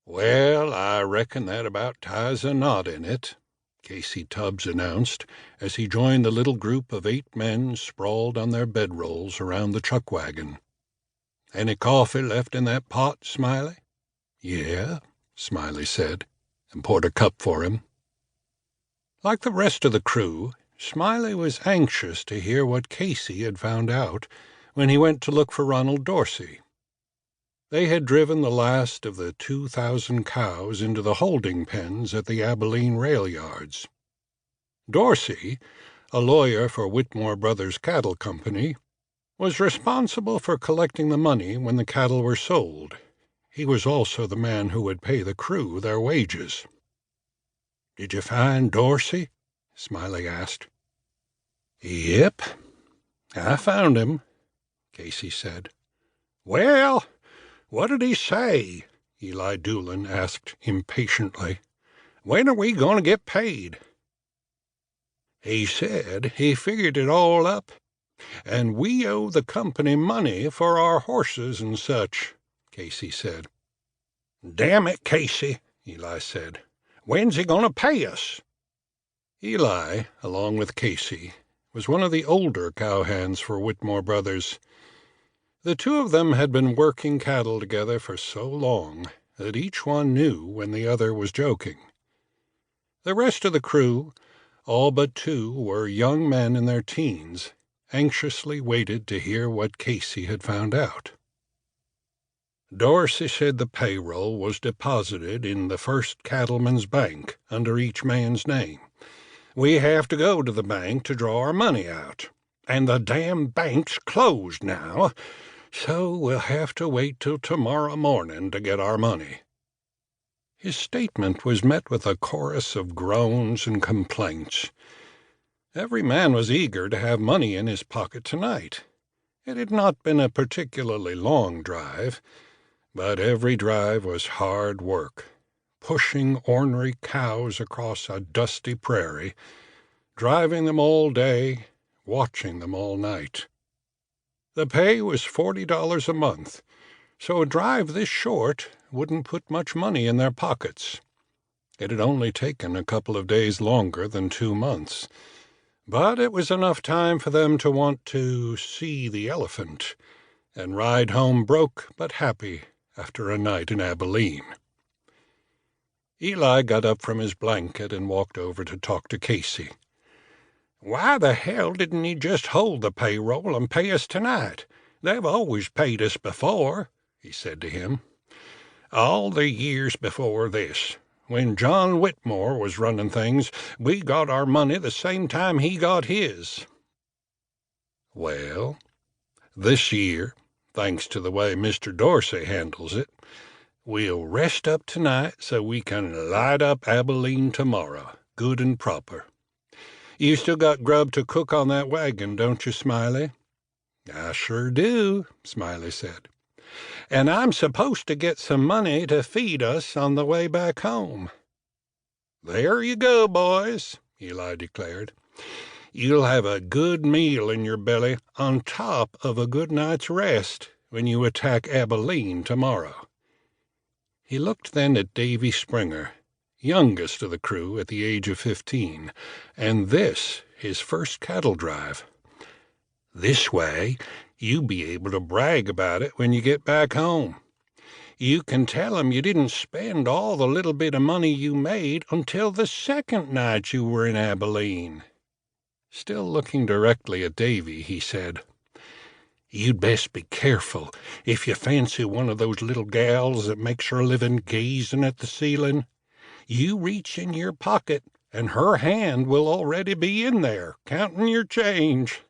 "Well, I reckon that about ties a knot in it," Casey Tubbs announced as he joined the little group of 8 men sprawled on their bedrolls around the chuck wagon. "Any coffee left in that pot, Smiley?" "Yeah," Smiley said, and poured a cup for him. Like the rest of the crew, Smiley was anxious to hear what Casey had found out when he went to look for Ronald Dorsey. They had driven the last of the 2,000 cows into the holding pens at the Abilene rail yards. Dorsey, a lawyer for Whitmore Brothers Cattle Company, was responsible for collecting the money when the cattle were sold. He was also the man who would pay the crew their wages. "Did you find Dorsey?" Smiley asked. "Yep, I found him," Casey said. "Well, what did he say?" Eli Doolin asked impatiently. "When are we going to get paid?" "He said he figured it all up, and we owe the company money for our horses and such," Casey said. "Damn it, Casey," Eli said. "When's he going to pay us?" Eli, along with Casey, was one of the older cowhands for Whitmore Brothers. The two of them had been working cattle together for so long that each one knew when the other was joking. The rest of the crew, all but 2, were young men in their teens, anxiously waited to hear what Casey had found out. "Dorsey said the payroll was deposited in the First Cattlemen's Bank under each man's name. We have to go to the bank to draw our money out, and the damn bank's closed now, so we'll have to wait till tomorrow morning to get our money." His statement was met with a chorus of groans and complaints. Every man was eager to have money in his pocket tonight. It had not been a particularly long drive, but every drive was hard work, pushing ornery cows across a dusty prairie, driving them all day, watching them all night. The pay was $40 a month, so a drive this short wouldn't put much money in their pockets. It had only taken a couple of days longer than 2 months, but it was enough time for them to want to see the elephant and ride home broke but happy after a night in Abilene. Eli got up from his blanket and walked over to talk to Casey. "Why the hell didn't he just hold the payroll and pay us tonight? They've always paid us before," he said to him. "All the years before this, when John Whitmore was running things, we got our money the same time he got his." "Well, this year, thanks to the way Mr. Dorsey handles it, we'll rest up tonight so we can light up Abilene tomorrow, good and proper. You still got grub to cook on that wagon, don't you, Smiley?" "I sure do," Smiley said. "And I'm supposed to get some money to feed us on the way back home." "There you go, boys," Eli declared. "You'll have a good meal in your belly on top of a good night's rest when you attack Abilene tomorrow." He looked then at Davy Springer, youngest of the crew at the age of 15, and this his first cattle drive. "This way you be able to brag about it when you get back home. You can tell 'em you didn't spend all the little bit of money you made until the second night you were in Abilene." Still looking directly at Davy, he said, "You'd best be careful if you fancy one of those little gals that makes her living gazing at the ceiling. You reach in your pocket, and her hand will already be in there, counting your change.